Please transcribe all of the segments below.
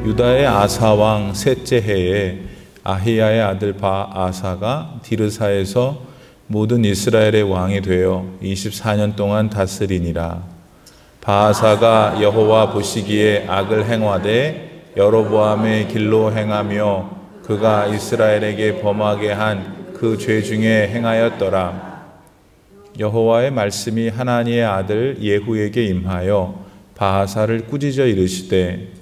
유다의 아사 왕 셋째 해에 아히야의 아들 바아사가 디르사에서 모든 이스라엘의 왕이 되어 24년 동안 다스리니라. 바아사가 여호와 보시기에 악을 행하되 여로보암의 길로 행하며 그가 이스라엘에게 범하게 한 그 죄 중에 행하였더라. 여호와의 말씀이 하나니의 아들 예후에게 임하여 바아사를 꾸짖어 이르시되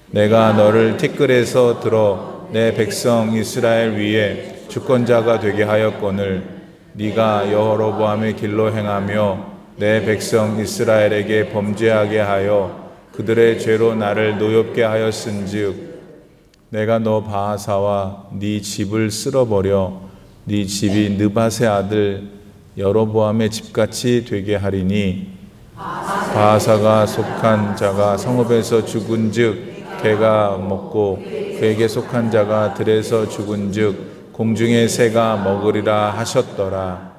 내가 너를 티끌에서 들어 내 백성 이스라엘 위에 주권자가 되게 하였거늘 네가 여로보암의 길로 행하며 내 백성 이스라엘에게 범죄하게 하여 그들의 죄로 나를 노엽게 하였은즉 내가 너 바아사와 네 집을 쓸어버려 네 집이 느밧의 아들 여로보암의 집같이 되게 하리니 바아사가 속한 자가 성읍에서 죽은즉 개가 먹고 그에게 속한 자가 들에서 죽은즉 공중의 새가 먹으리라 하셨더라.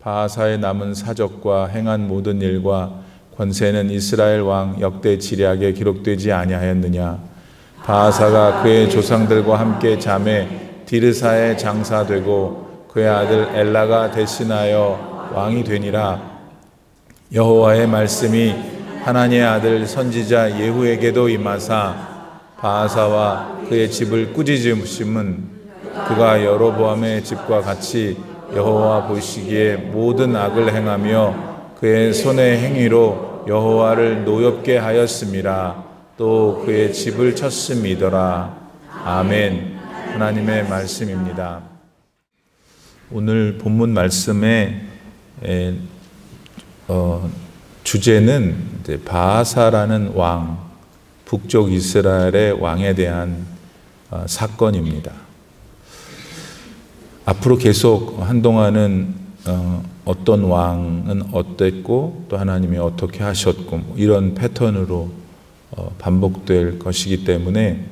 바아사의 남은 사적과 행한 모든 일과 권세는 이스라엘 왕 역대 지략에 기록되지 아니하였느냐. 바아사가 그의 조상들과 함께 잠에 디르사에 장사되고 그의 아들 엘라가 대신하여 왕이 되니라. 여호와의 말씀이 하나니의 아들 선지자 예후에게도 임하사 바아사와 그의 집을 꾸짖으심은 그가 여로보암의 집과 같이 여호와 보시기에 모든 악을 행하며 그의 손의 행위로 여호와를 노엽게 하였음이라. 또 그의 집을 쳤음이더라. 아멘. 하나님의 말씀입니다. 오늘 본문 말씀의 주제는 이제 바아사라는 왕, 북쪽 이스라엘의 왕에 대한 사건입니다. 앞으로 계속 한동안은 어떤 왕은 어땠고 또 하나님이 어떻게 하셨고 이런 패턴으로 반복될 것이기 때문에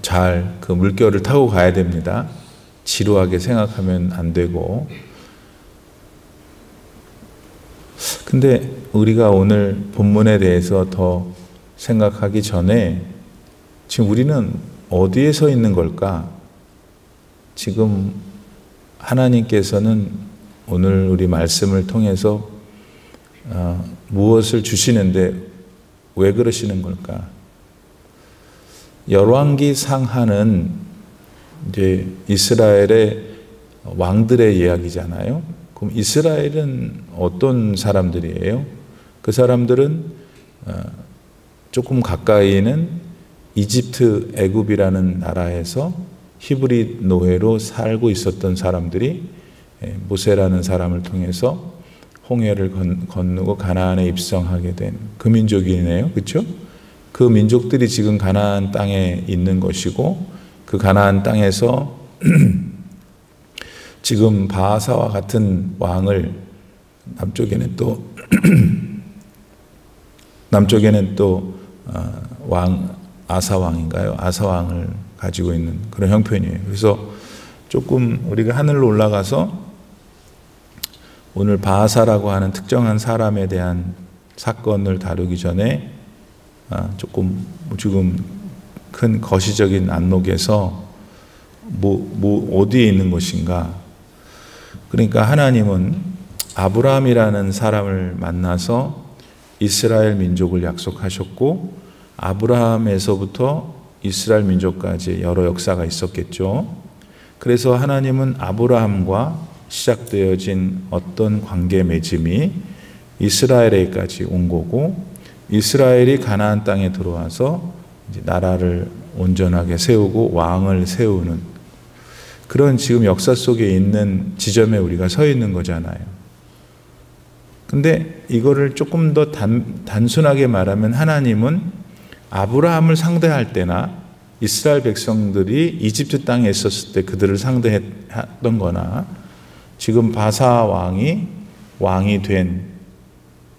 잘 그 물결을 타고 가야 됩니다. 지루하게 생각하면 안 되고. 근데 우리가 오늘 본문에 대해서 더 생각하기 전에 지금 우리는 어디에 서 있는 걸까? 지금 하나님께서는 오늘 우리 말씀을 통해서 무엇을 주시는데 왜 그러시는 걸까? 열왕기 상하는 이제 이스라엘의 왕들의 이야기잖아요. 그럼 이스라엘은 어떤 사람들이에요? 그 사람들은 조금 가까이는 이집트, 애굽이라는 나라에서 히브리 노예로 살고 있었던 사람들이 모세라는 사람을 통해서 홍해를 건너고 가나안에 입성하게 된 그 민족이네요. 그렇죠? 그 민족들이 지금 가나안 땅에 있는 것이고 그 가나안 땅에서 지금 바아사와 같은 왕을 남쪽에는 또 왕 아사 왕인가요? 아사 왕을 가지고 있는 그런 형편이에요. 그래서 조금 우리가 하늘로 올라가서 오늘 바아사라고 하는 특정한 사람에 대한 사건을 다루기 전에 조금 지금 큰 거시적인 안목에서 어디에 있는 것인가? 그러니까 하나님은 아브라함이라는 사람을 만나서 이스라엘 민족을 약속하셨고 아브라함에서부터 이스라엘 민족까지 여러 역사가 있었겠죠. 그래서 하나님은 아브라함과 시작되어진 어떤 관계 맺음이 이스라엘에까지 온 거고 이스라엘이 가나안 땅에 들어와서 이제 나라를 온전하게 세우고 왕을 세우는 그런 지금 역사 속에 있는 지점에 우리가 서 있는 거잖아요. 근데 이거를 조금 더 단순하게 말하면 하나님은 아브라함을 상대할 때나 이스라엘 백성들이 이집트 땅에 있었을 때 그들을 상대했던 거나 지금 바사 왕이 된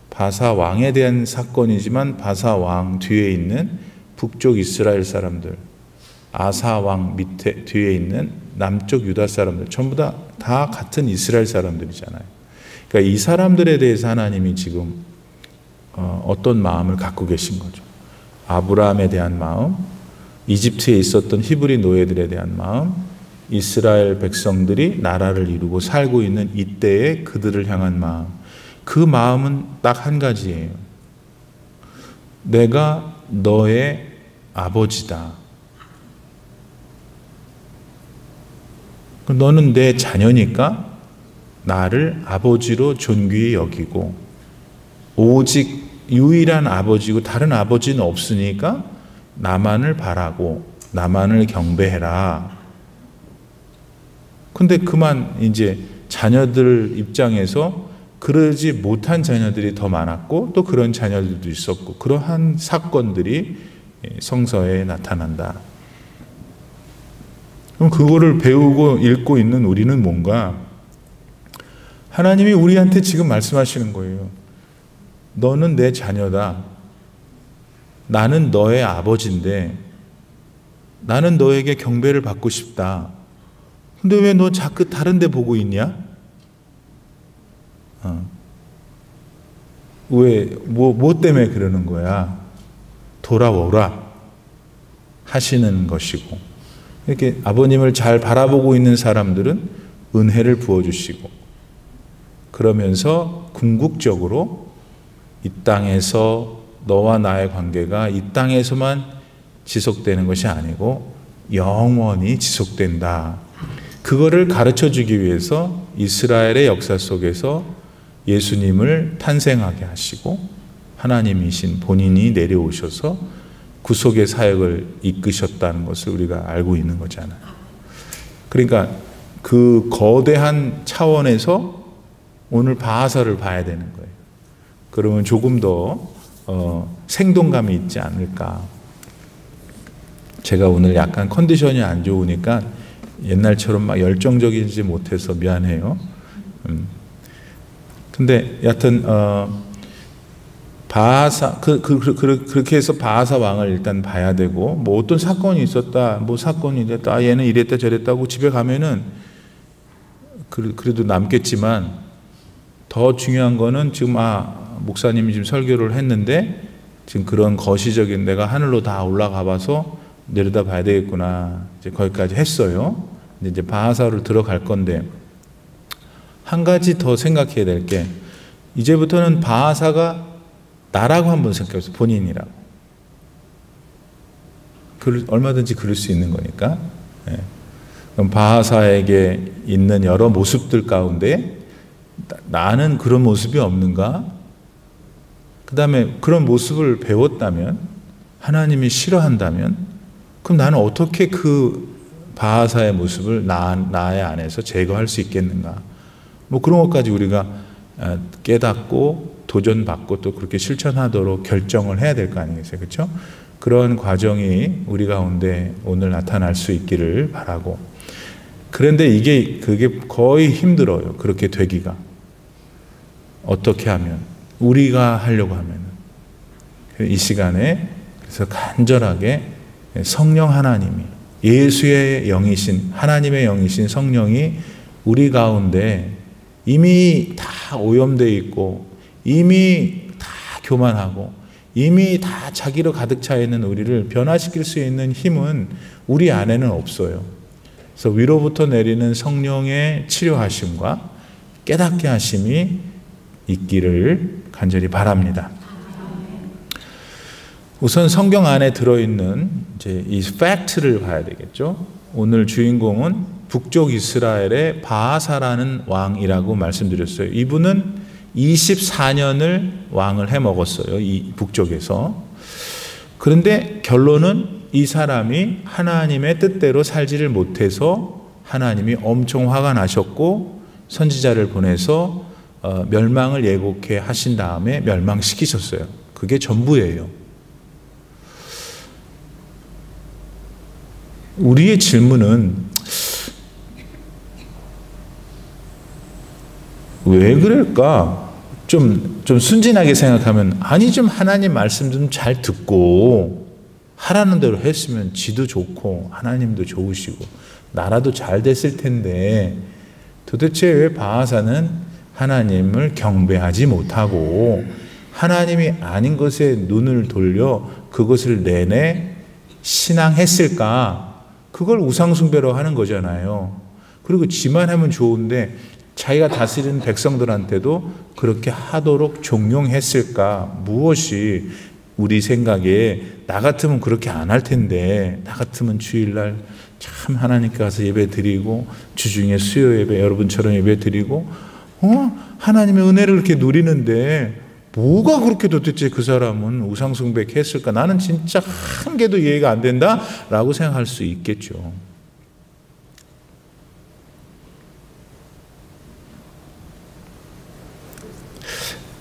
바사 왕에 대한 사건이지만 바사 왕 뒤에 있는 북쪽 이스라엘 사람들, 아사 왕 밑에 뒤에 있는 남쪽 유다 사람들 전부 다 같은 이스라엘 사람들이잖아요. 그러니까 이 사람들에 대해서 하나님이 지금 어떤 마음을 갖고 계신 거죠. 아브라함에 대한 마음, 이집트에 있었던 히브리 노예들에 대한 마음, 이스라엘 백성들이 나라를 이루고 살고 있는 이때의 그들을 향한 마음, 그 마음은 딱 한 가지예요. 내가 너의 아버지다. 너는 내 자녀니까 나를 아버지로 존귀히 여기고, 오직 유일한 아버지고 다른 아버지는 없으니까 나만을 바라고 나만을 경배해라. 근데 그만 이제 자녀들 입장에서 그러지 못한 자녀들이 더 많았고, 또 그런 자녀들도 있었고, 그러한 사건들이 성서에 나타난다. 그럼 그거를 배우고 읽고 있는 우리는 뭔가, 하나님이 우리한테 지금 말씀하시는 거예요. 너는 내 자녀다. 나는 너의 아버지인데 나는 너에게 경배를 받고 싶다. 근데 왜 너 자꾸 다른 데 보고 있냐? 뭐 때문에 그러는 거야? 돌아오라 하시는 것이고, 이렇게 아버님을 잘 바라보고 있는 사람들은 은혜를 부어주시고, 그러면서 궁극적으로 이 땅에서 너와 나의 관계가 이 땅에서만 지속되는 것이 아니고 영원히 지속된다. 그거를 가르쳐 주기 위해서 이스라엘의 역사 속에서 예수님을 탄생하게 하시고, 하나님이신 본인이 내려오셔서 구속의 사역을 이끄셨다는 것을 우리가 알고 있는 거잖아요. 그러니까 그 거대한 차원에서 오늘 바하사를 봐야 되는 거예요. 그러면 조금 더 생동감이 있지 않을까. 제가 오늘 약간 컨디션이 안 좋으니까 옛날처럼 막 열정적이지 못해서 미안해요. 근데 여하튼 바하사 그렇게 해서 바하사 왕을 일단 봐야 되고, 뭐 어떤 사건이 있었다, 뭐 사건이 됐다, 얘는 이랬다 저랬다고 집에 가면은 그래도 남겠지만, 더 중요한 거는 지금 목사님이 지금 설교를 했는데 지금 그런 거시적인, 내가 하늘로 다 올라가 봐서 내려다 봐야 되겠구나, 이제 거기까지 했어요. 근데 이제 바하사로 들어갈 건데, 한 가지 더 생각해야 될 게, 이제부터는 바하사가 나라고 한번 생각해보세요. 본인이라고. 얼마든지 그럴 수 있는 거니까. 그럼 바하사에게 있는 여러 모습들 가운데 나는 그런 모습이 없는가? 그 다음에 그런 모습을 배웠다면, 하나님이 싫어한다면, 그럼 나는 어떻게 그 바하사의 모습을 나의 안에서 제거할 수 있겠는가? 뭐 그런 것까지 우리가 깨닫고 도전받고 또 그렇게 실천하도록 결정을 해야 될 거 아니겠어요? 그렇죠? 그런 과정이 우리 가운데 오늘 나타날 수 있기를 바라고. 그런데 그게 거의 힘들어요. 그렇게 되기가. 어떻게 하면, 우리가 하려고 하면. 이 시간에 그래서 간절하게 성령 하나님이, 예수의 영이신, 하나님의 영이신 성령이 우리 가운데 이미 다 오염되어 있고, 이미 다 교만하고, 이미 다 자기로 가득 차 있는 우리를 변화시킬 수 있는 힘은 우리 안에는 없어요. 그래서 위로부터 내리는 성령의 치료하심과 깨닫게 하심이 있기를 간절히 바랍니다. 우선 성경 안에 들어있는 이제 이 팩트를 봐야 되겠죠. 오늘 주인공은 북쪽 이스라엘의 바하사라는 왕이라고 말씀드렸어요. 이분은 24년을 왕을 해 먹었어요. 이 북쪽에서. 그런데 결론은 이 사람이 하나님의 뜻대로 살지를 못해서 하나님이 엄청 화가 나셨고, 선지자를 보내서 멸망을 예고케 하신 다음에 멸망시키셨어요. 그게 전부예요. 우리의 질문은 왜 그럴까? 좀 순진하게 생각하면, 아니 좀 하나님 말씀 좀 잘 듣고 하라는 대로 했으면 지도 좋고 하나님도 좋으시고 나라도 잘 됐을 텐데, 도대체 왜 바하사는 하나님을 경배하지 못하고 하나님이 아닌 것에 눈을 돌려 그것을 내내 신앙했을까? 그걸 우상숭배로 하는 거잖아요. 그리고 지만 하면 좋은데 자기가 다스리는 백성들한테도 그렇게 하도록 종용했을까? 무엇이 우리 생각에 나 같으면 그렇게 안 할 텐데, 나 같으면 주일날 참 하나님께 가서 예배 드리고 주중에 수요 예배 여러분처럼 예배 드리고 하나님의 은혜를 이렇게 누리는데 뭐가 그렇게 도대체 그 사람은 우상숭배 했을까? 나는 진짜 한 개도 이해가 안 된다라고 생각할 수 있겠죠.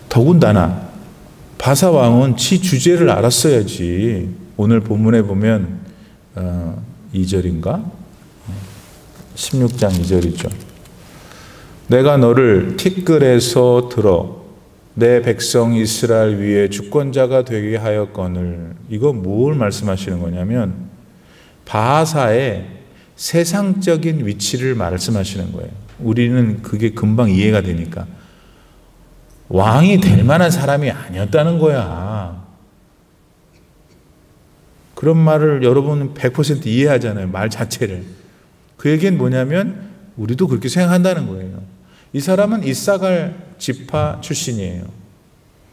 더군다나 바사 왕은 지 주제를 알았어야지. 오늘 본문에 보면 2절인가? 16장 2절이죠. 내가 너를 티끌에서 들어 내 백성 이스라엘 위에 주권자가 되게 하였거늘. 이거 뭘 말씀하시는 거냐면 바하사의 세상적인 위치를 말씀하시는 거예요. 우리는 그게 금방 이해가 되니까. 왕이 될 만한 사람이 아니었다는 거야. 그런 말을 여러분은 100% 이해하잖아요. 말 자체를. 그 얘기는 뭐냐면 우리도 그렇게 생각한다는 거예요. 이 사람은 이사갈 지파 출신이에요.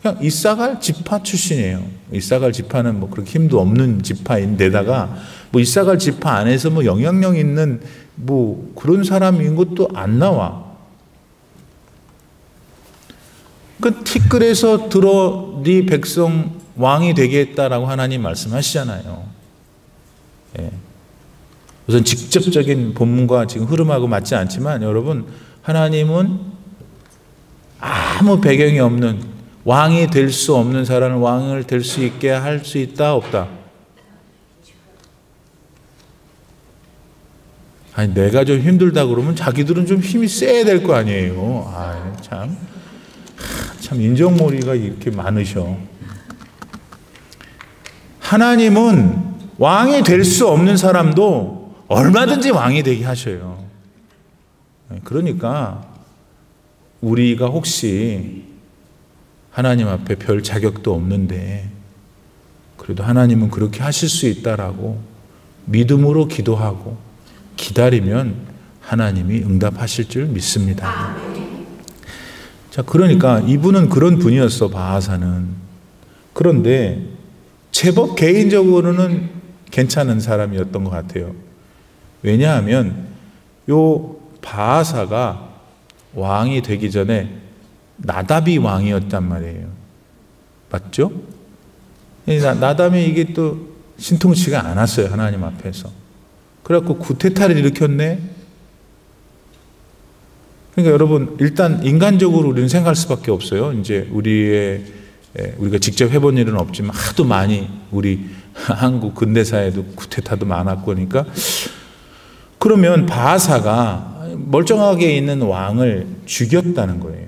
그냥 이사갈 지파 출신이에요. 이사갈 지파는 뭐 그렇게 힘도 없는 지파인데다가 뭐 이사갈 지파 안에서 뭐 영향력 있는 뭐 그런 사람인 것도 안 나와. 그 티끌에서 들어 네 백성 왕이 되게 했다라고 하나님 말씀하시잖아요. 예. 우선 직접적인 본문과 지금 흐름하고 맞지 않지만 여러분, 하나님은 아무 배경이 없는 왕이 될 수 없는 사람을 왕을 될 수 있게 할 수 있다 없다? 아니 내가 좀 힘들다 그러면 자기들은 좀 힘이 세야 될 거 아니에요. 참 인정머리가 이렇게 많으셔. 하나님은 왕이 될 수 없는 사람도 얼마든지 왕이 되게 하셔요. 그러니까 우리가 혹시 하나님 앞에 별 자격도 없는데 그래도 하나님은 그렇게 하실 수 있다라고 믿음으로 기도하고 기다리면 하나님이 응답하실 줄 믿습니다. 자, 그러니까 이분은 그런 분이었어, 바하사는. 그런데 제법 개인적으로는 괜찮은 사람이었던 것 같아요. 왜냐하면 요 바하사가 왕이 되기 전에 나답이 왕이었단 말이에요. 맞죠? 나답이 이게 또 신통치가 않았어요, 하나님 앞에서. 그래갖고 구테타를 일으켰네. 그러니까 여러분, 일단 인간적으로 우리는 생각할 수밖에 없어요. 이제 우리가 직접 해본 일은 없지만 하도 많이 우리 한국 근대사에도 구테타도 많았고 그러니까 그러면 바하사가 멀쩡하게 있는 왕을 죽였다는 거예요.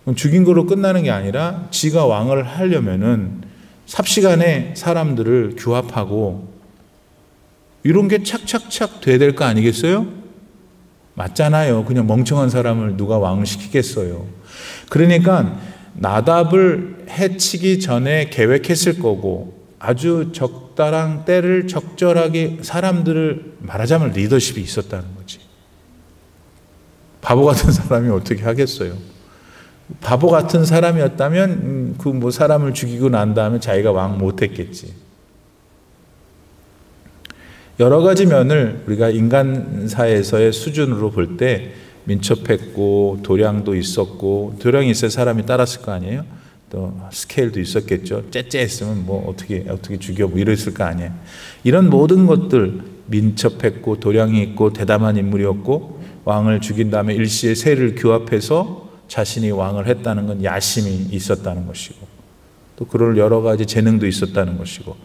그럼 죽인 거로 끝나는 게 아니라 지가 왕을 하려면은 삽시간에 사람들을 규합하고 이런 게 착착착 돼야 될 거 아니겠어요? 맞잖아요. 그냥 멍청한 사람을 누가 왕을 시키겠어요. 그러니까 나답을 해치기 전에 계획했을 거고 아주 적당한 때를 적절하게 사람들을 말하자면 리더십이 있었다는 거지. 바보 같은 사람이 어떻게 하겠어요? 바보 같은 사람이었다면 그 뭐 사람을 죽이고 난 다음에 자기가 왕 못했겠지. 여러 가지 면을 우리가 인간사에서의 수준으로 볼 때 민첩했고 도량도 있었고, 도량이 있어야 사람이 따랐을 거 아니에요? 또 스케일도 있었겠죠. 째째했으면 뭐 어떻게 죽여 뭐 이랬을 거 아니에요. 이런 모든 것들, 민첩했고 도량이 있고 대담한 인물이었고 왕을 죽인 다음에 일시에 세를 규합해서 자신이 왕을 했다는 건 야심이 있었다는 것이고, 또 그럴 여러 가지 재능도 있었다는 것이고,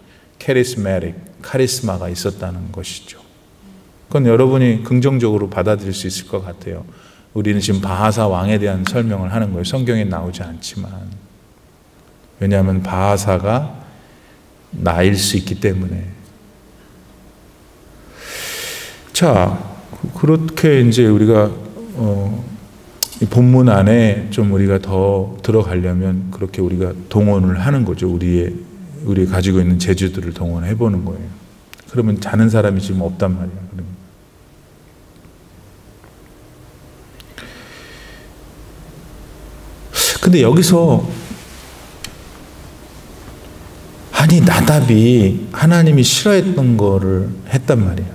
카리스마가 있었다는 것이죠. 그건 여러분이 긍정적으로 받아들일 수 있을 것 같아요. 우리는 지금 바하사 왕에 대한 설명을 하는 거예요. 성경에 나오지 않지만. 왜냐하면 바하사가 나일 수 있기 때문에. 자, 그렇게 이제 우리가 이 본문 안에 좀 우리가 더 들어가려면 그렇게 우리가 동원을 하는 거죠. 우리 가지고 있는 재주들을 동원해 보는 거예요. 그러면 자는 사람이 지금 없단 말이야. 근데 여기서 아니 나답이 하나님이 싫어했던 거를 했단 말이야.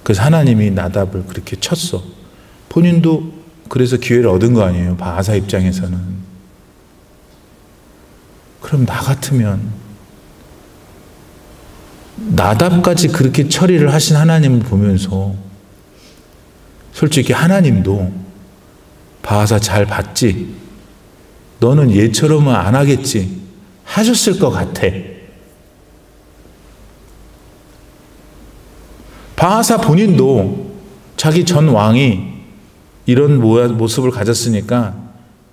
그래서 하나님이 나답을 그렇게 쳤어. 본인도 그래서 기회를 얻은 거 아니에요. 바하사 입장에서는. 그럼 나 같으면 나답까지 그렇게 처리를 하신 하나님을 보면서 솔직히 하나님도 바하사 잘 봤지? 너는 얘처럼은 안 하겠지? 하셨을 것 같아. 바하사 본인도 자기 전 왕이 이런 모습을 가졌으니까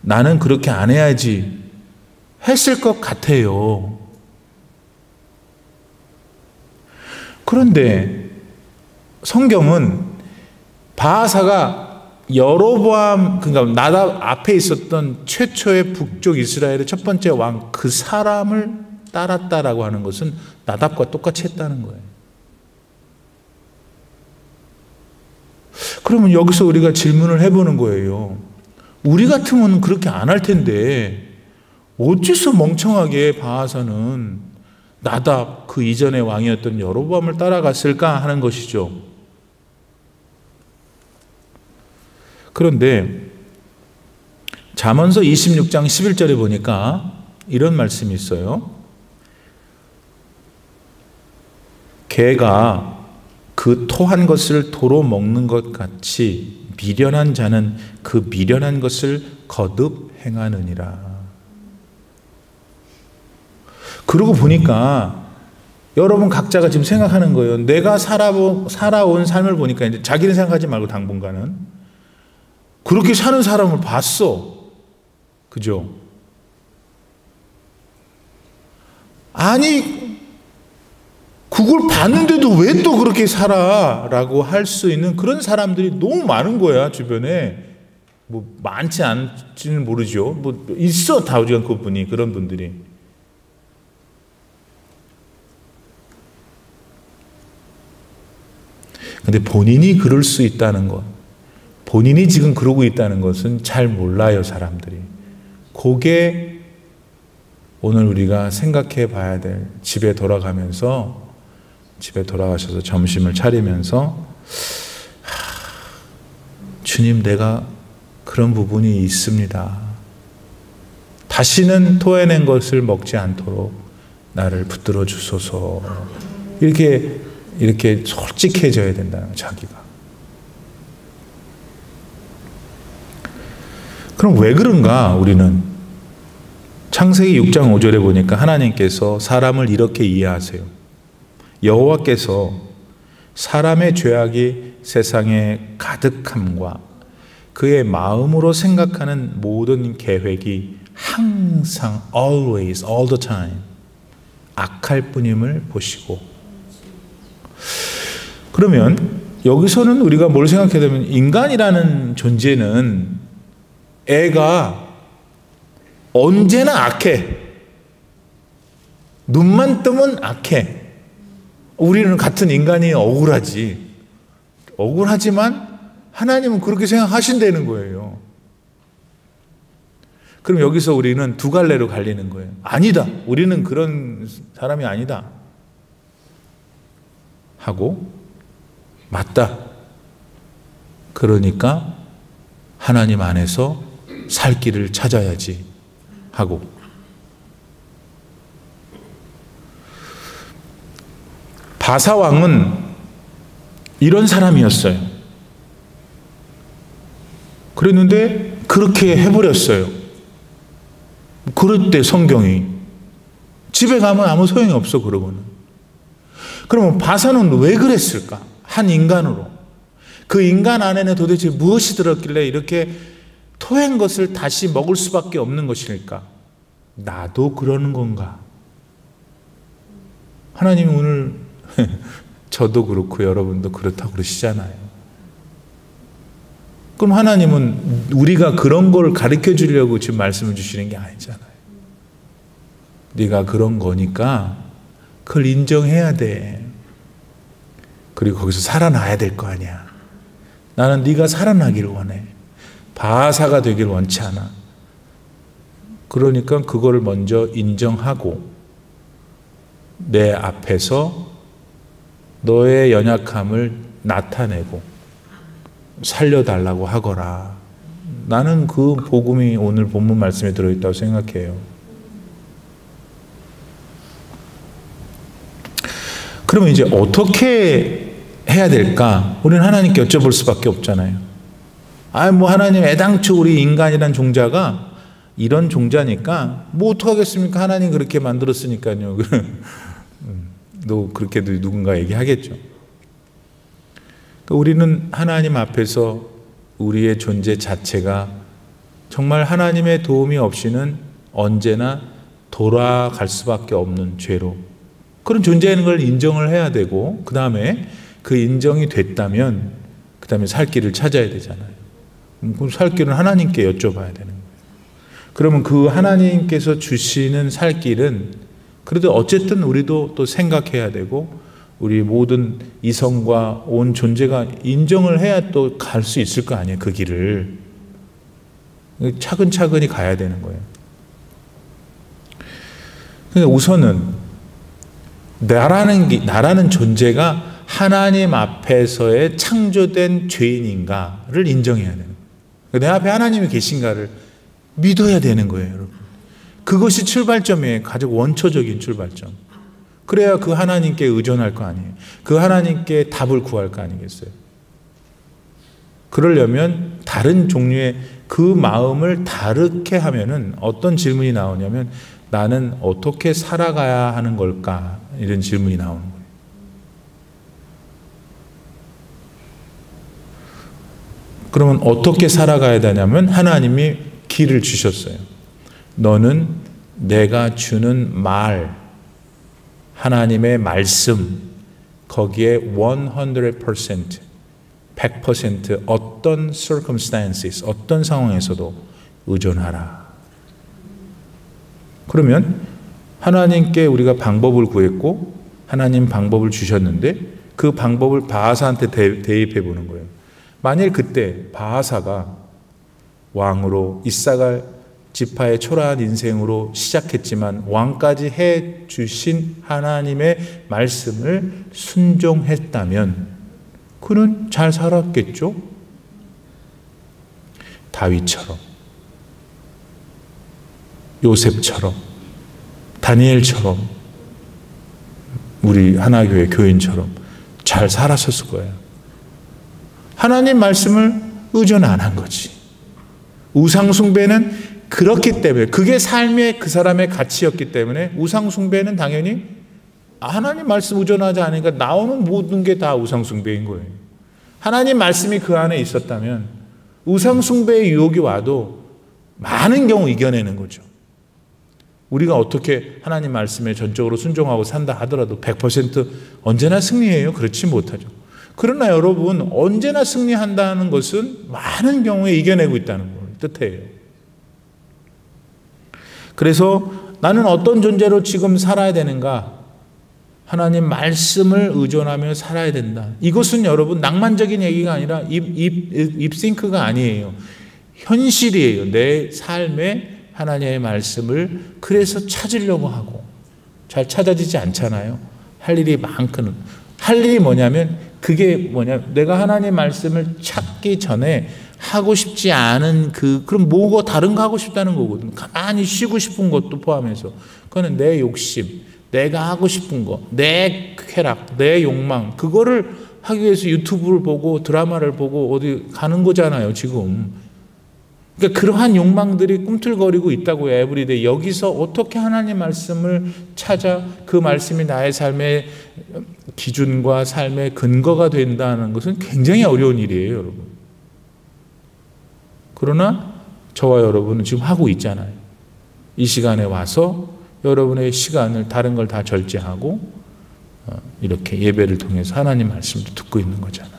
나는 그렇게 안 해야지 했을 것 같아요. 그런데 성경은 바하사가 여로보암, 그러니까 나답 앞에 있었던 최초의 북쪽 이스라엘의 첫 번째 왕 그 사람을 따랐다라고 하는 것은 나답과 똑같이 했다는 거예요. 그러면 여기서 우리가 질문을 해보는 거예요. 우리 같으면 그렇게 안 할 텐데 어째서 멍청하게 바하사는 나답 그 이전의 왕이었던 여로보암을 따라갔을까 하는 것이죠. 그런데 잠언서 26장 11절에 보니까 이런 말씀이 있어요. 개가 그 토한 것을 도로 먹는 것 같이 미련한 자는 그 미련한 것을 거듭 행하느니라. 그러고 보니까 여러분 각자가 지금 생각하는 거예요. 내가 살아온 삶을 보니까 이제 자기는 생각하지 말고 당분간은 그렇게 사는 사람을 봤어. 그죠? 아니 그걸 봤는데도 왜 또 그렇게 살아? 라고 할 수 있는 그런 사람들이 너무 많은 거야, 주변에. 뭐, 많지 않지는 모르죠. 뭐, 있어, 다우지간 그분이, 그런 분들이. 근데 본인이 그럴 수 있다는 것, 본인이 지금 그러고 있다는 것은 잘 몰라요, 사람들이. 그게 오늘 우리가 생각해 봐야 될, 집에 돌아가셔서 점심을 차리면서 주님, 내가 그런 부분이 있습니다. 다시는 토해낸 것을 먹지 않도록 나를 붙들어 주소서. 이렇게 솔직해져야 된다는 거예요, 자기가. 그럼 왜 그런가, 우리는? 창세기 6장 5절에 보니까 하나님께서 사람을 이렇게 이해하세요. 여호와께서 사람의 죄악이 세상에 가득함과 그의 마음으로 생각하는 모든 계획이 항상 always, all the time 악할 뿐임을 보시고. 그러면 여기서는 우리가 뭘 생각해야 되면 인간이라는 존재는 애가 언제나 악해. 눈만 뜨면 악해. 우리는 같은 인간이 억울하지. 억울하지만 하나님은 그렇게 생각하신다는 거예요. 그럼 여기서 우리는 두 갈래로 갈리는 거예요. 아니다. 우리는 그런 사람이 아니다. 하고 맞다. 그러니까 하나님 안에서 살 길을 찾아야지 하고. 바사왕은 이런 사람이었어요. 그랬는데 그렇게 해버렸어요. 그럴 때 성경이 집에 가면 아무 소용이 없어. 그러고는. 그러면 바사는 왜 그랬을까? 한 인간으로. 그 인간 안에는 도대체 무엇이 들었길래 이렇게 토한 것을 다시 먹을 수밖에 없는 것일까? 나도 그러는 건가? 하나님이 오늘 저도 그렇고 여러분도 그렇다고 그러시잖아요. 그럼 하나님은 우리가 그런 걸 가르쳐 주려고 지금 말씀을 주시는 게 아니잖아요. 네가 그런 거니까 그걸 인정해야 돼. 그리고 거기서 살아나야 될 거 아니야. 나는 네가 살아나기를 원해. 바하사가 되길 원치 않아. 그러니까 그거를 먼저 인정하고 내 앞에서 너의 연약함을 나타내고 살려달라고 하거라. 나는 그 복음이 오늘 본문 말씀에 들어있다고 생각해요. 그러면 이제 어떻게 해야 될까? 우리는 하나님께 여쭤볼 수밖에 없잖아요. 뭐 하나님 애당초 우리 인간이란 종자가 이런 종자니까 뭐 어떡하겠습니까? 하나님 그렇게 만들었으니까요. 너 그렇게도 누군가 얘기하겠죠. 우리는 하나님 앞에서 우리의 존재 자체가 정말 하나님의 도움이 없이는 언제나 돌아갈 수밖에 없는 죄로 그런 존재인 걸 인정을 해야 되고 그 다음에 그 인정이 됐다면 그 다음에 살 길을 찾아야 되잖아요. 그 살 길은 하나님께 여쭤봐야 되는 거예요. 그러면 그 하나님께서 주시는 살 길은 그래도 어쨌든 우리도 또 생각해야 되고 우리 모든 이성과 온 존재가 인정을 해야 또 갈 수 있을 거 아니에요. 그 길을 차근차근히 가야 되는 거예요. 그러니까 우선은 나라는 존재가 하나님 앞에서의 창조된 죄인인가를 인정해야 되는 거예요. 내 앞에 하나님이 계신가를 믿어야 되는 거예요, 여러분. 그것이 출발점이에요. 가장 원초적인 출발점. 그래야 그 하나님께 의존할 거 아니에요. 그 하나님께 답을 구할 거 아니겠어요. 그러려면 다른 종류의 그 마음을 다르게 하면은 어떤 질문이 나오냐면 나는 어떻게 살아가야 하는 걸까? 이런 질문이 나오는 거예요. 그러면 어떻게 살아가야 되냐면 하나님이 길을 주셨어요. 너는 내가 주는 말, 하나님의 말씀, 거기에 100% 어떤 circumstances, 어떤 상황에서도 의존하라. 그러면 하나님께 우리가 방법을 구했고 하나님 방법을 주셨는데 그 방법을 바하사한테 대입해 보는 거예요. 만일 그때 바하사가 왕으로 이사갈 지파의 초라한 인생으로 시작했지만 왕까지 해 주신 하나님의 말씀을 순종했다면 그는 잘 살았겠죠? 다윗처럼, 요셉처럼, 다니엘처럼, 우리 하나교회 교인처럼 잘 살았었을 거예요. 하나님 말씀을 의존 안 한 거지. 우상숭배는 그렇기 때문에 그게 삶의 그 사람의 가치였기 때문에 우상숭배는 당연히 하나님 말씀 의존하지 않으니까 나오는 모든 게 다 우상숭배인 거예요. 하나님 말씀이 그 안에 있었다면 우상숭배의 유혹이 와도 많은 경우 이겨내는 거죠. 우리가 어떻게 하나님 말씀에 전적으로 순종하고 산다 하더라도 100% 언제나 승리해요? 그렇지 못하죠. 그러나 여러분 언제나 승리한다는 것은 많은 경우에 이겨내고 있다는 걸 뜻해요. 그래서 나는 어떤 존재로 지금 살아야 되는가? 하나님 말씀을 의존하며 살아야 된다. 이것은 여러분 낭만적인 얘기가 아니라 립싱크가 아니에요. 현실이에요. 내 삶에 하나님의 말씀을 그래서 찾으려고 하고 잘 찾아지지 않잖아요. 할 일이 많거든. 할 일이 뭐냐면 그게 뭐냐? 내가 하나님의 말씀을 찾기 전에 하고 싶지 않은 그럼 뭐고 다른 거 하고 싶다는 거거든. 가만히 쉬고 싶은 것도 포함해서. 그거는 내 욕심, 내가 하고 싶은 거, 내 쾌락, 내 욕망, 그거를 하기 위해서 유튜브를 보고 드라마를 보고 어디 가는 거잖아요, 지금. 그러니까 그러한 욕망들이 꿈틀거리고 있다고요, 에브리데이. 여기서 어떻게 하나님 말씀을 찾아 그 말씀이 나의 삶의 기준과 삶의 근거가 된다는 것은 굉장히 어려운 일이에요, 여러분. 그러나 저와 여러분은 지금 하고 있잖아요. 이 시간에 와서 여러분의 시간을 다른 걸 다 절제하고 이렇게 예배를 통해서 하나님 말씀을 듣고 있는 거잖아요.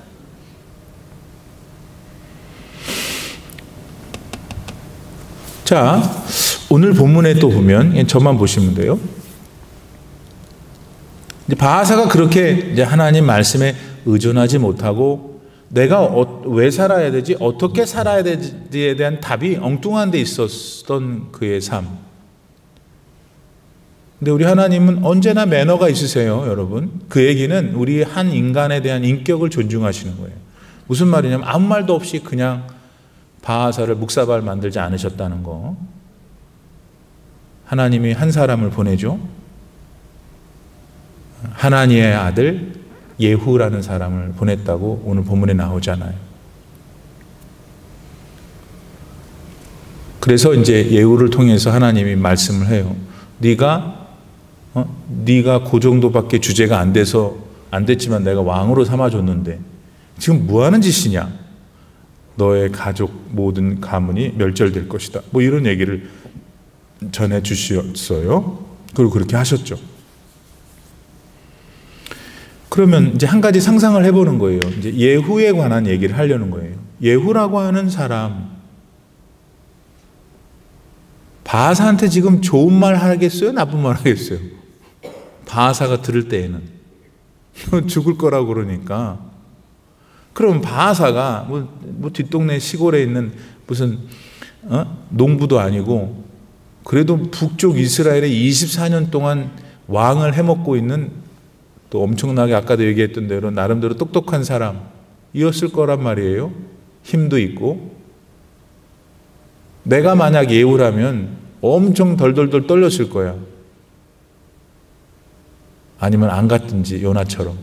자, 오늘 본문에 또 보면 저만 보시면 돼요. 이제 바하사가 그렇게 이제 하나님 말씀에 의존하지 못하고 내가 왜 살아야 되지? 어떻게 살아야 되지에 대한 답이 엉뚱한 데 있었던 그의 삶. 근데 우리 하나님은 언제나 매너가 있으세요, 여러분. 그 얘기는 우리 한 인간에 대한 인격을 존중하시는 거예요. 무슨 말이냐면 아무 말도 없이 그냥 바하사를 묵사발 만들지 않으셨다는 거. 하나님이 한 사람을 보내죠. 하나니의 아들 예후라는 사람을 보냈다고 오늘 본문에 나오잖아요. 그래서 이제 예후를 통해서 하나님이 말씀을 해요. 네가 그 정도밖에 주제가 안 됐지만 내가 왕으로 삼아줬는데 지금 뭐 하는 짓이냐? 너의 가족 모든 가문이 멸절될 것이다. 뭐 이런 얘기를 전해 주셨어요. 그리고 그렇게 하셨죠. 그러면 이제 한 가지 상상을 해보는 거예요. 이제 예후에 관한 얘기를 하려는 거예요. 예후라고 하는 사람, 바하사한테 지금 좋은 말 하겠어요? 나쁜 말 하겠어요? 바하사가 들을 때에는 죽을 거라고 그러니까. 그럼 바하사가 뭐 뒷동네 시골에 있는 무슨 농부도 아니고 그래도 북쪽 이스라엘에 24년 동안 왕을 해먹고 있는 또 엄청나게 아까도 얘기했던 대로 나름대로 똑똑한 사람이었을 거란 말이에요. 힘도 있고. 내가 만약 예후라면 엄청 덜덜덜 떨렸을 거야. 아니면 안 갔든지 요나처럼.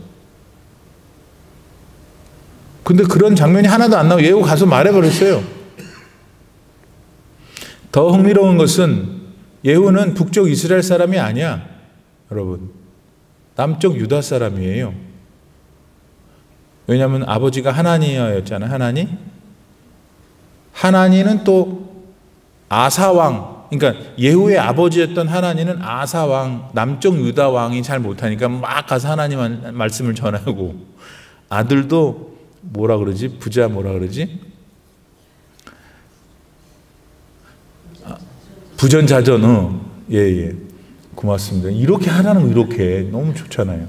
근데 그런 장면이 하나도 안 나오고 예후 가서 말해버렸어요. 더 흥미로운 것은 예후는 북쪽 이스라엘 사람이 아니야. 여러분. 남쪽 유다 사람이에요. 왜냐하면 아버지가 하나니였잖아요. 하나니는 또 아사왕, 그러니까 예후의 아버지였던 하나니는 아사왕, 남쪽 유다 왕이 잘 못하니까 막 가서 하나님 말씀을 전하고, 아들도 뭐라 그러지? 부전자전. 예. 고맙습니다. 이렇게 하라는 거 이렇게 너무 좋잖아요.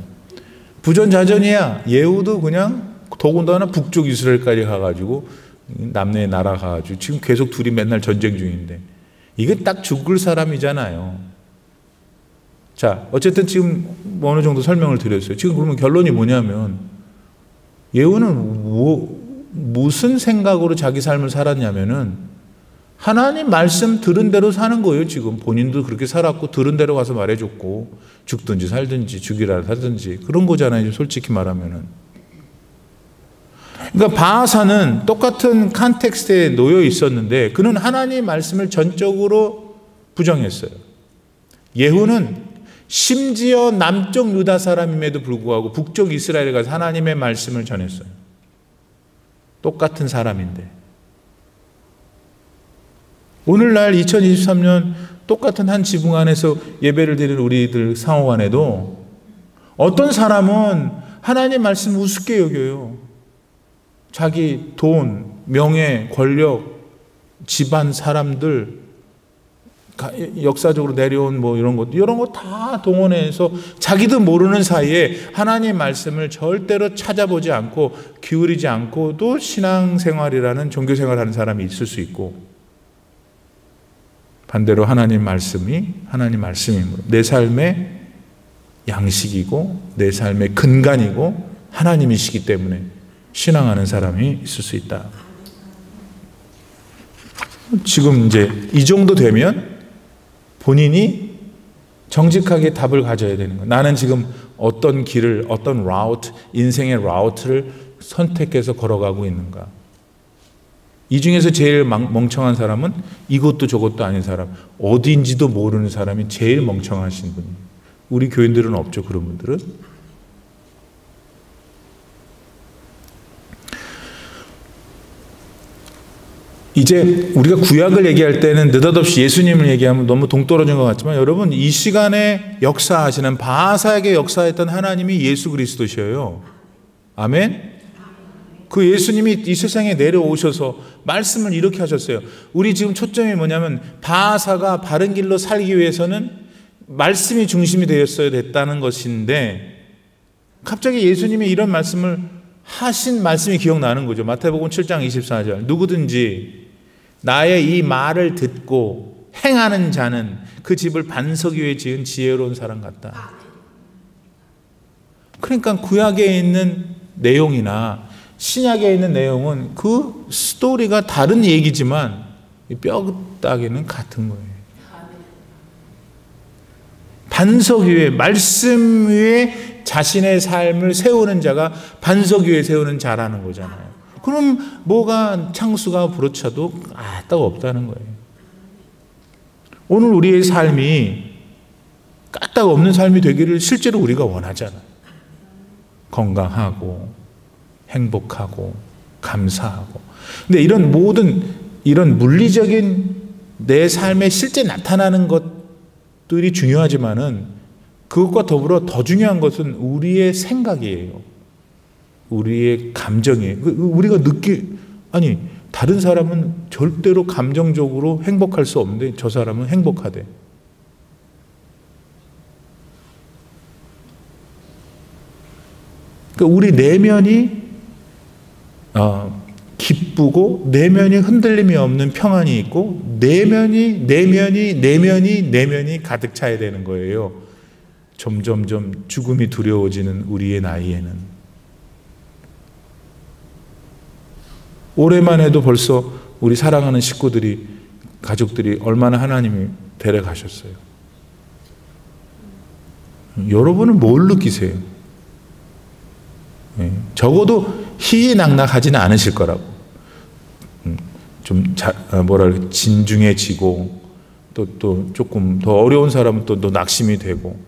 부전자전이야. 예후도 그냥 더군다나 북쪽 이스라엘까지 가가지고 남녀의 나라 가가지고 지금 계속 둘이 맨날 전쟁 중인데 이게 딱 죽을 사람이잖아요. 자, 어쨌든 지금 어느 정도 설명을 드렸어요. 지금 그러면 결론이 뭐냐면 예후는 무슨 생각으로 자기 삶을 살았냐면은 하나님 말씀 들은 대로 사는 거예요. 지금 본인도 그렇게 살았고 들은 대로 가서 말해줬고 죽든지 살든지 죽이라 하든지 그런 거잖아요. 솔직히 말하면은. 그러니까 바하사는 똑같은 컨텍스트에 놓여 있었는데 그는 하나님 말씀을 전적으로 부정했어요. 예후는 심지어 남쪽 유다 사람임에도 불구하고 북쪽 이스라엘에 가서 하나님의 말씀을 전했어요. 똑같은 사람인데. 오늘날 2023년 똑같은 한 지붕 안에서 예배를 드리는 우리들 상호 간에도 어떤 사람은 하나님 말씀 우습게 여겨요. 자기 돈, 명예, 권력, 집안 사람들, 역사적으로 내려온 뭐 이런 거 다 동원해서 자기도 모르는 사이에 하나님 말씀을 절대로 찾아보지 않고 기울이지 않고도 신앙생활이라는 종교생활을 하는 사람이 있을 수 있고, 반대로 하나님 말씀이므로 내 삶의 양식이고 내 삶의 근간이고 하나님이시기 때문에 신앙하는 사람이 있을 수 있다. 지금 이제 이 정도 되면 본인이 정직하게 답을 가져야 되는 거예요. 나는 지금 어떤 길을, 어떤 라우트, 인생의 라우트를 선택해서 걸어가고 있는가. 이 중에서 제일 멍청한 사람은 이것도 저것도 아닌 사람, 어디인지도 모르는 사람이 제일 멍청하신 분이에요. 우리 교인들은 없죠, 그런 분들은. 이제 우리가 구약을 얘기할 때는 느닷없이 예수님을 얘기하면 너무 동떨어진 것 같지만 여러분, 이 시간에 역사하시는 바하사에게 역사했던 하나님이 예수 그리스도셔요. 아멘? 그 예수님이 이 세상에 내려오셔서 말씀을 이렇게 하셨어요. 우리 지금 초점이 뭐냐면 바하사가 바른 길로 살기 위해서는 말씀이 중심이 되었어야 됐다는 것인데, 갑자기 예수님이 이런 말씀을 하신 말씀이 기억나는 거죠. 마태복음 7장 24절. 누구든지 나의 이 말을 듣고 행하는 자는 그 집을 반석 위에 지은 지혜로운 사람 같다. 그러니까 구약에 있는 내용이나 신약에 있는 내용은 그 스토리가 다른 얘기지만 뼈다귀는 같은 거예요. 반석 위에, 말씀 위에 자신의 삶을 세우는 자가 반석 위에 세우는 자라는 거잖아요. 그럼 뭐가 창수가 불어차도 까딱 없다는 거예요. 오늘 우리의 삶이 까딱 없는 삶이 되기를 실제로 우리가 원하잖아요. 건강하고 행복하고 감사하고. 근데 이런 모든 이런 물리적인 내 삶에 실제 나타나는 것들이 중요하지만은 그것과 더불어 더 중요한 것은 우리의 생각이에요. 우리의 감정이에요. 우리가 아니 다른 사람은 절대로 감정적으로 행복할 수 없는데 저 사람은 행복하대. 그러니까 우리 내면이 기쁘고 내면이 흔들림이 없는 평안이 있고 내면이 가득 차야 되는 거예요. 점점점 죽음이 두려워지는 우리의 나이에는. 올해만 해도 벌써 우리 사랑하는 식구들이, 가족들이 얼마나 하나님이 데려가셨어요. 여러분은 뭘 느끼세요? 적어도 희희낙낙하지는 않으실 거라고. 좀 진중해지고 또 조금 더 어려운 사람은 또 낙심이 되고,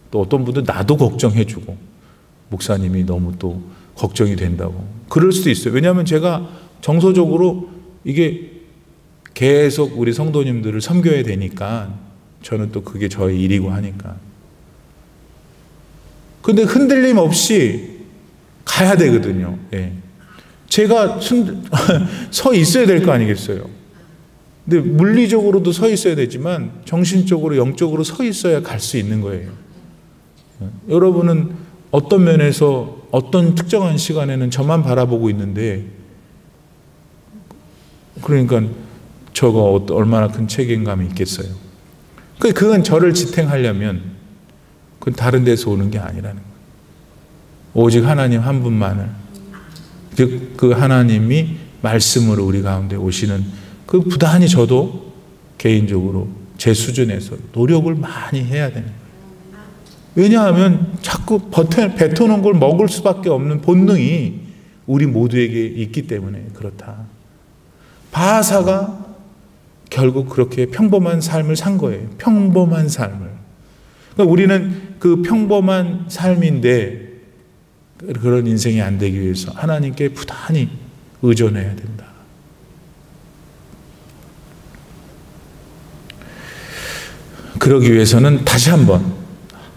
또 어떤 분들 나도 걱정해주고, 목사님이 너무 또 걱정이 된다고 그럴 수도 있어요. 왜냐하면 제가 정서적으로 이게 계속 우리 성도님들을 섬겨야 되니까, 저는 또 그게 저의 일이고 하니까. 근데 흔들림 없이 가야 되거든요. 예. 제가 서 있어야 될 거 아니겠어요. 근데 물리적으로도 서 있어야 되지만 정신적으로, 영적으로 서 있어야 갈 수 있는 거예요. 여러분은 어떤 면에서 어떤 특정한 시간에는 저만 바라보고 있는데, 그러니까 저거 얼마나 큰 책임감이 있겠어요. 그건 저를 지탱하려면 그건 다른 데서 오는 게 아니라는 거예요. 오직 하나님 한 분만을, 그 하나님이 말씀으로 우리 가운데 오시는, 그 부단히 저도 개인적으로 제 수준에서 노력을 많이 해야 되는 거예요. 왜냐하면 자꾸 뱉어놓은 걸 먹을 수밖에 없는 본능이 우리 모두에게 있기 때문에 그렇다. 바하사가 결국 그렇게 평범한 삶을 산 거예요. 평범한 삶을. 그러니까 우리는 그 평범한 삶인데 그런 인생이 안 되기 위해서 하나님께 부단히 의존해야 된다. 그러기 위해서는 다시 한번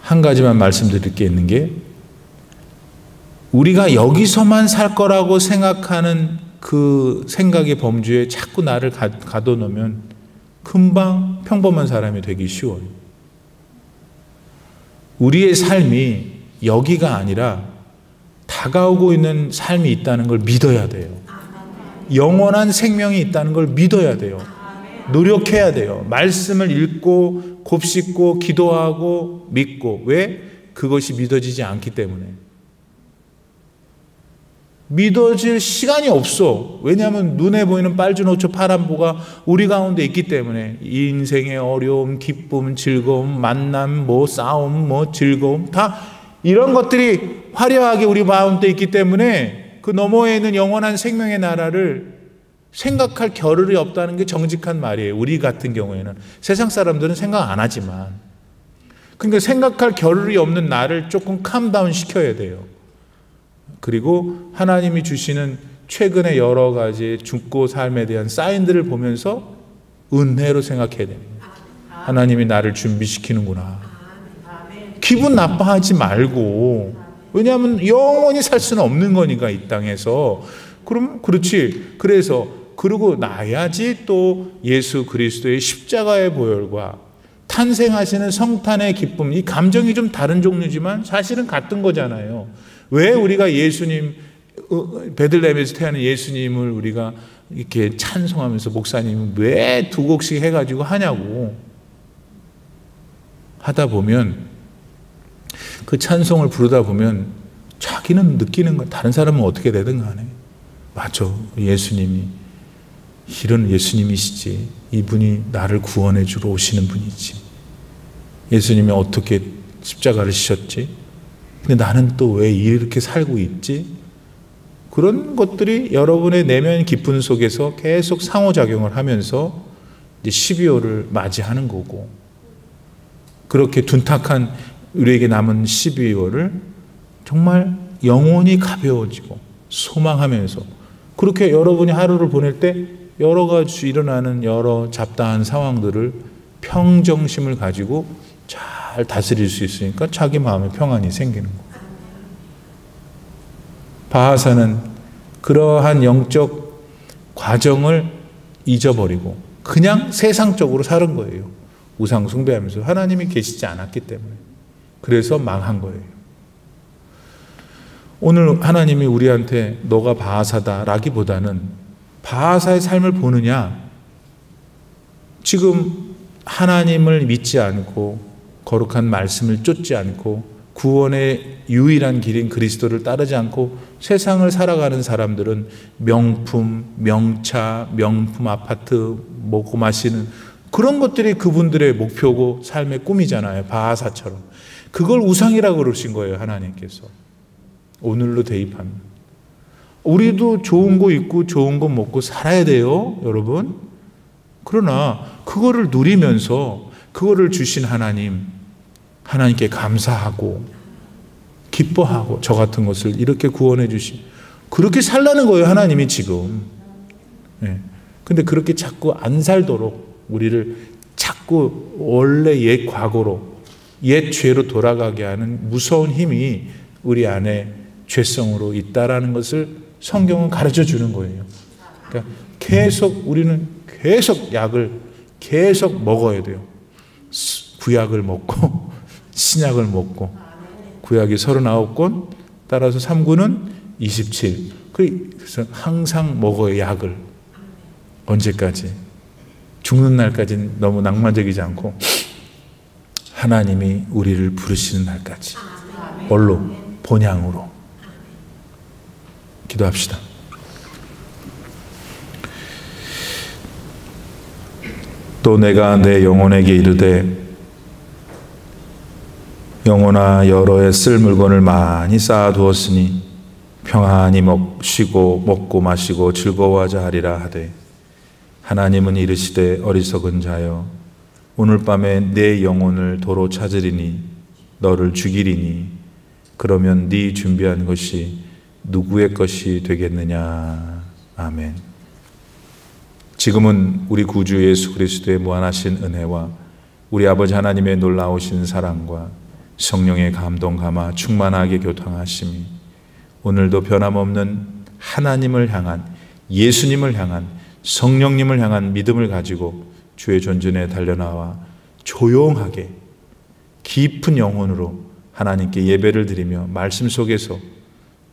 한 가지만 말씀드릴 게 있는 게, 우리가 여기서만 살 거라고 생각하는 그 생각의 범주에 자꾸 나를 가둬놓으면 금방 평범한 사람이 되기 쉬워요. 우리의 삶이 여기가 아니라 다가오고 있는 삶이 있다는 걸 믿어야 돼요. 영원한 생명이 있다는 걸 믿어야 돼요. 노력해야 돼요. 말씀을 읽고 곱씹고 기도하고 믿고. 왜? 그것이 믿어지지 않기 때문에. 믿어질 시간이 없어. 왜냐하면 눈에 보이는 빨주노초 파란보가 우리 가운데 있기 때문에. 인생의 어려움, 기쁨, 즐거움, 만남, 싸움, 즐거움, 다 이런 것들이 화려하게 우리 가운데 있기 때문에 그 너머에 있는 영원한 생명의 나라를 생각할 겨를이 없다는 게 정직한 말이에요. 우리 같은 경우에는. 세상 사람들은 생각 안 하지만. 그러니까 생각할 겨를이 없는 나를 조금 캄다운 시켜야 돼요. 그리고 하나님이 주시는 최근의 여러 가지 죽고 삶에 대한 사인들을 보면서 은혜로 생각해야 됩니다. 하나님이 나를 준비시키는구나. 기분 나빠하지 말고. 왜냐하면 영원히 살 수는 없는 거니까 이 땅에서. 그럼 그렇지. 그래서 그러고 나야지 또 예수 그리스도의 십자가의 보혈과 탄생하시는 성탄의 기쁨, 이 감정이 좀 다른 종류지만 사실은 같은 거잖아요. 왜 우리가 예수님, 베들레헴에서 태어난 예수님을 우리가 이렇게 찬송하면서 목사님은 왜 두 곡씩 해가지고 하냐고 하다 보면, 그 찬송을 부르다 보면 자기는 느끼는 거, 다른 사람은 어떻게 되든 간에 맞아, 예수님이 이런 예수님이시지, 이분이 나를 구원해 주러 오시는 분이지, 예수님이 어떻게 십자가를 지셨지, 근데 나는 또 왜 이렇게 살고 있지, 그런 것들이 여러분의 내면 깊은 속에서 계속 상호작용을 하면서 이제 12월을 맞이하는 거고, 그렇게 둔탁한 우리에게 남은 12월을 정말 영혼이 가벼워지고 소망하면서, 그렇게 여러분이 하루를 보낼 때 여러 가지 일어나는 여러 잡다한 상황들을 평정심을 가지고 잘 다스릴 수 있으니까 자기 마음에 평안이 생기는 거예요. 바하사는 그러한 영적 과정을 잊어버리고 그냥 세상적으로 사는 거예요. 우상 숭배하면서 하나님이 계시지 않았기 때문에. 그래서 망한 거예요. 오늘 하나님이 우리한테 너가 바하사다 라기보다는 바하사의 삶을 보느냐, 지금 하나님을 믿지 않고 거룩한 말씀을 쫓지 않고 구원의 유일한 길인 그리스도를 따르지 않고 세상을 살아가는 사람들은 명품, 명차, 명품 아파트, 먹고 마시는 그런 것들이 그분들의 목표고 삶의 꿈이잖아요. 바하사처럼. 그걸 우상이라고 그러신 거예요, 하나님께서. 오늘로 대입하면. 우리도 좋은 거 입고 좋은 거 먹고 살아야 돼요, 여러분. 그러나 그거를 누리면서 그거를 주신 하나님께 감사하고 기뻐하고 저 같은 것을 이렇게 구원해 주신, 그렇게 살라는 거예요, 하나님이 지금. 근데 그렇게 자꾸 안 살도록 우리를 자꾸 원래 옛 과거로, 옛 죄로 돌아가게 하는 무서운 힘이 우리 안에 죄성으로 있다라는 것을 성경은 가르쳐 주는 거예요. 그러니까 계속 우리는 계속 약을 계속 먹어야 돼요. 구약을 먹고 신약을 먹고, 구약이 39권, 따라서 3구는 27. 그래서 항상 먹어요, 약을. 언제까지? 죽는 날까지는 너무 낭만적이지 않고 하나님이 우리를 부르시는 날까지. 뭘로? 본향으로. 기도합시다. 또 내가 내 영혼에게 이르되 영혼아, 여러 해 쓸 물건을 많이 쌓아두었으니 평안히 쉬고 먹고 마시고 즐거워하자 하리라 하되, 하나님은 이르시되 어리석은 자여, 오늘 밤에 내 영혼을 도로 찾으리니 너를 죽이리니 그러면 네 준비한 것이 누구의 것이 되겠느냐. 아멘. 지금은 우리 구주 예수 그리스도의 무한하신 은혜와 우리 아버지 하나님의 놀라우신 사랑과 성령의 감동 감화 충만하게 교통하심이 오늘도 변함없는 하나님을 향한, 예수님을 향한, 성령님을 향한 믿음을 가지고 주의 존전에 달려나와 조용하게 깊은 영혼으로 하나님께 예배를 드리며 말씀 속에서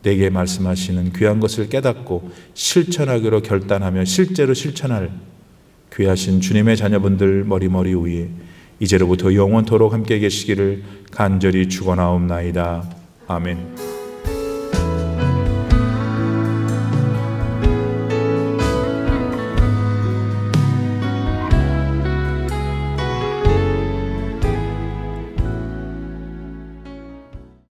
내게 말씀하시는 귀한 것을 깨닫고 실천하기로 결단하며 실제로 실천할 귀하신 주님의 자녀분들 머리머리 위에 이제로부터 영원토록 함께 계시기를 간절히 축원하옵나이다. 아멘.